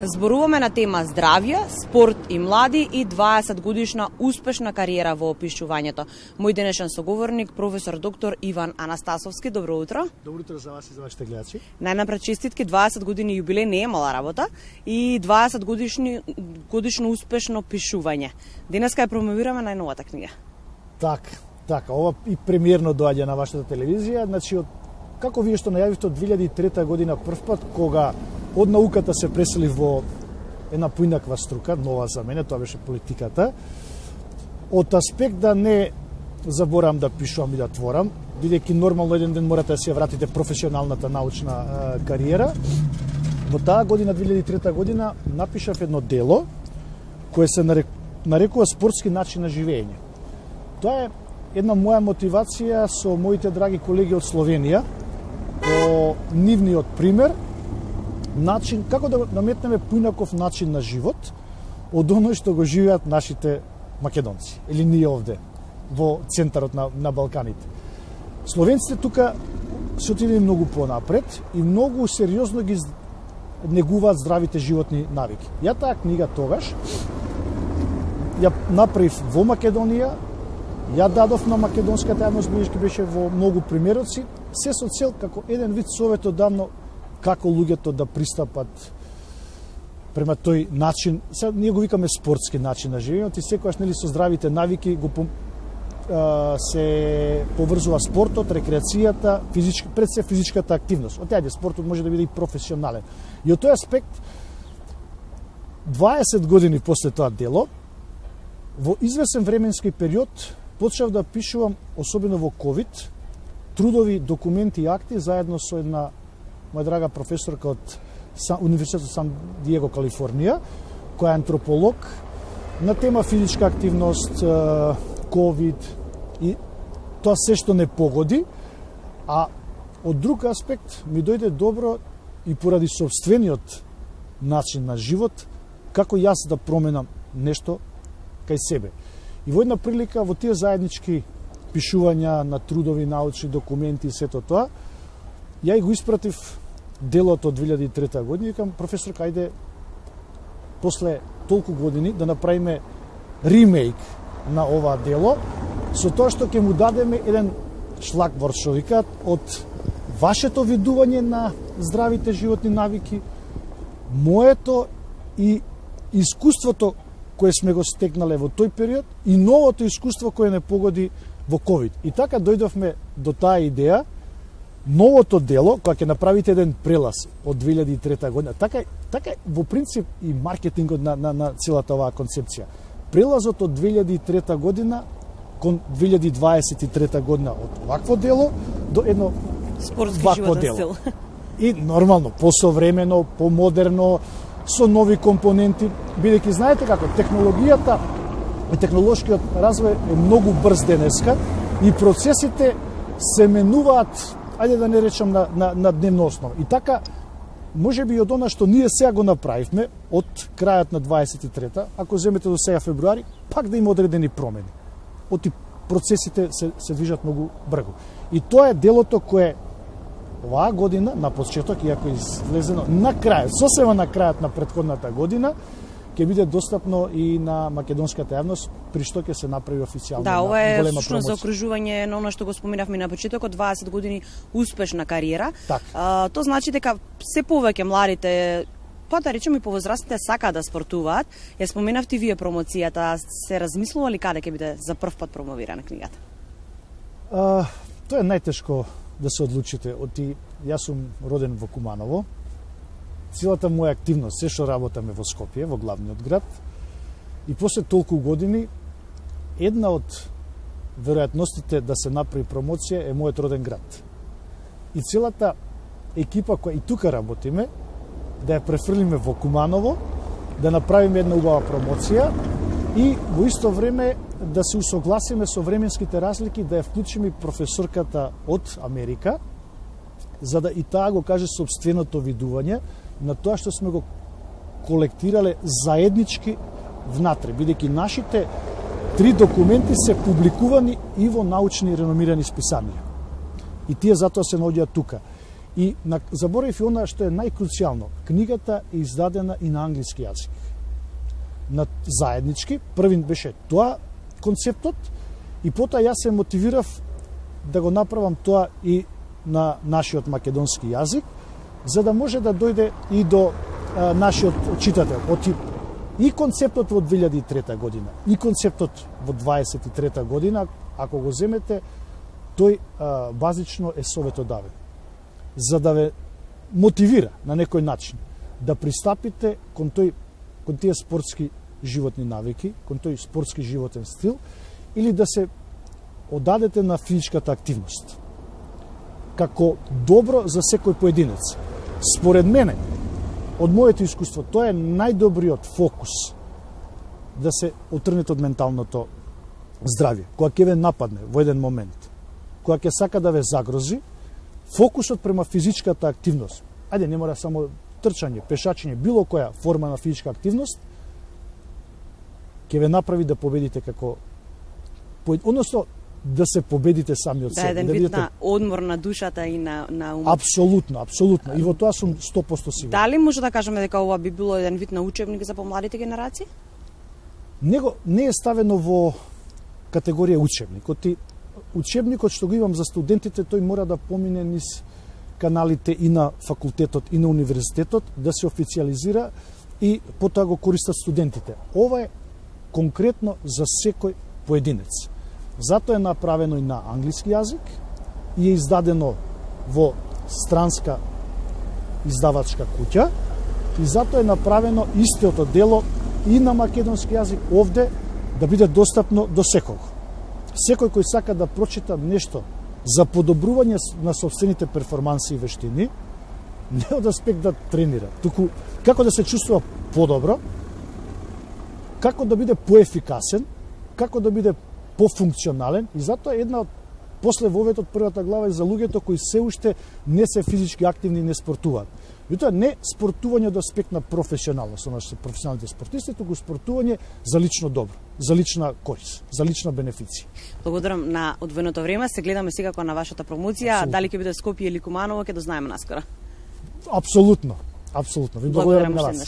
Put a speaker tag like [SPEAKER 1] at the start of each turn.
[SPEAKER 1] Зборуваме на тема здравје, спорт и млади и 20 годишна успешна кариера во опишувањето. Мој денешен соговорник, професор доктор Иван Анастасовски. Добро утро.
[SPEAKER 2] Добро утро за вас и за вашите гледачи.
[SPEAKER 1] Најнапред честитки, 20 години јубилеј не е мала работа и 20 годишно успешно пишување. Денеска ја промовираме најновата книга.
[SPEAKER 2] Така, ова и премиерно доаѓа на вашата телевизија, значи како вие што најавивте од 2003 година првпат кога од науката се пресели во една поинаква струка, нова за мене, тоа беше политиката. Од аспект да не заборам да пишувам и да творам, бидејќи нормално еден ден морате да се вратите професионалната научна кариера. Во таа година, 2003 година, напишав едно дело кое се нарекува спортски начин на живење. Тоа е една моја мотивација со моите драги колеги од Словенија, по нивниот пример, начин како да наметнеме поинаков начин на живот од оној што го живеат нашите македонци или ние овде во центарот на Балканите. Словенците тука се отидени многу понапред и многу сериозно ги негуваат здравите животни навики. Ја таа книга тогаш ја направив во Македонија, ја дадов на македонската јавност, бидејќи беше во многу примероци, се со цел како еден вид советодавно како луѓето да пристапат према тој начин. Сега ние го викаме спортски начин на живење, и секогаш нели со здравите навики го се поврзува спортот, рекреацијата, пред се физичката активност. Од спортот може да биде и професионален. И од тој аспект 20 години после тоа дело, во извесен временски период почнав да пишувам, особено во ковид, трудови, документи и акти заедно со една моја драга професорка од Универзитетот Сан Диего, Калифорнија, која е антрополог, на тема физичка активност, ковид и тоа се што не погоди, а од друг аспект ми дојде добро и поради собствениот начин на живот, како јас да променам нешто кај себе. И во една прилика, во тие заеднички пишувања на трудови, научни документи и сето тоа, ја и го испратив делот од 2003 година и викам, професорка, ајде после толку години да направиме ремейк на ова дело, со тоа што ќе му дадеме еден шлагворт, што викаат, од вашето видување на здравите животни навики, моето и искуството кое сме го стекнале во тој период и новото искуство кое не погоди во ковид. И така дојдовме до таа идеја, новото дело, кога ќе направите еден прелаз од 2003 година, така во принцип и маркетингот на целата оваа концепција. Прелазот од 2003 година кон 2023 година од вакво дело до едно
[SPEAKER 1] спортски
[SPEAKER 2] вакво
[SPEAKER 1] животен
[SPEAKER 2] дело.
[SPEAKER 1] стил.
[SPEAKER 2] И нормално, посовремено, помодерно, со нови компоненти, бидејќи знаете како технологијата и технолошкиот развој е многу брз денеска и процесите се менуваат, ајде да не речам на дневна основа. И така, може би од она што ние сега го направивме, од крајот на 23-та, ако земете до сега февруари, пак да има одредени промени. Оти процесите се движат многу брзо. И тоа е делото кое оваа година, на почеток, иако излезено на крајот, сосема на крајот на претходната година, ќе биде достапно и на македонската јавност, при што ќе се направи официјално
[SPEAKER 1] Да, ова е
[SPEAKER 2] голема
[SPEAKER 1] всушност за
[SPEAKER 2] промоција.
[SPEAKER 1] окружување на она што го споменавме на почетокот, 20 години успешна кариера.
[SPEAKER 2] Така.
[SPEAKER 1] Тоа значи дека се повеќе младите, па да речеме и повозрастните, сакаат да спортуваат. Ја споменавте вие промоцијата, се размислували каде ќе биде за прв пат промовирана книгата?
[SPEAKER 2] Тоа е најтешко да се одлучите. Јас сум роден во Куманово. Целата моја активност, се што работаме во Скопје, во главниот град, и после толку години, една од веројатностите да се направи промоција е мојот роден град. И целата екипа која и тука работиме, да ја префрлиме во Куманово, да направиме една убава промоција и во исто време да се усогласиме со временските разлики, да ја вклучиме професорката од Америка, за да и таа го каже собственото видување на тоа што сме го колектирале заеднички внатре, бидејќи нашите 3 документи се публикувани и во научни реномирани списанија. И тие затоа се наоѓаат тука. И заборавив и она што е најкруцијално, книгата е издадена и на англиски јазик. На заеднички, првин беше тоа концептот, и потоа јас се мотивирав да го направам тоа и на нашиот македонски јазик, за да може да дојде и до нашиот читател. И концептот во 2003 година, и концептот во 2023 година, ако го земете, тој базично е советодавен. За да ве мотивира на некој начин да пристапите кон тие спортски животни навики, кон тој спортски животен стил, или да се одадете на физичката активност. Како добро за секој поединец. Според мене, од моето искуство, тоа е најдобриот фокус да се отрнете од менталното здравје. Кога ќе ве нападне во еден момент, кога ќе сака да ве загрози, фокусот према физичката активност, ајде не мора само трчање, пешачење, било која форма на физичка активност, ќе ве направи да победите односно да се победите сами од себе.
[SPEAKER 1] Да, еден вид на одмор на душата и на умот.
[SPEAKER 2] Апсолутно, апсолутно. И во тоа сум 100% сигурен.
[SPEAKER 1] Дали може да кажеме дека ова би било еден вид на учебник за помладите генерации?
[SPEAKER 2] Не е ставено во категорија учебник. Учебникот што го имам за студентите, тој мора да помине низ каналите и на факултетот и на универзитетот, да се официализира и потоа го користат студентите. Ова е конкретно за секој поединец. Затоа е направено и на англиски јазик и е издадено во странска издавачка куќа, и затоа е направено истото дело и на македонски јазик овде да биде достапно до секого. Секој кој сака да прочита нешто за подобрување на собствените перформанси и вештини, не од аспект да тренира, туку како да се чувствува подобро, како да биде поефикасен, како да биде пофункционален, и затоа една од после воветот првата глава е за луѓето кои се уште не се физички активни и не спортуваат. И тоа не спортување од аспект на професионалност, со професионалните спортисти, туку спортување за лично добро, за лична корис, за лична бенефиција.
[SPEAKER 1] Благодарам на одвоеното време. Се гледаме секако на вашата промоција. Абсолютно. Дали ќе биде Скопје или Куманово, ќе дознаеме наскоро.
[SPEAKER 2] Апсолутно, апсолутно. Ви благодарам на вас.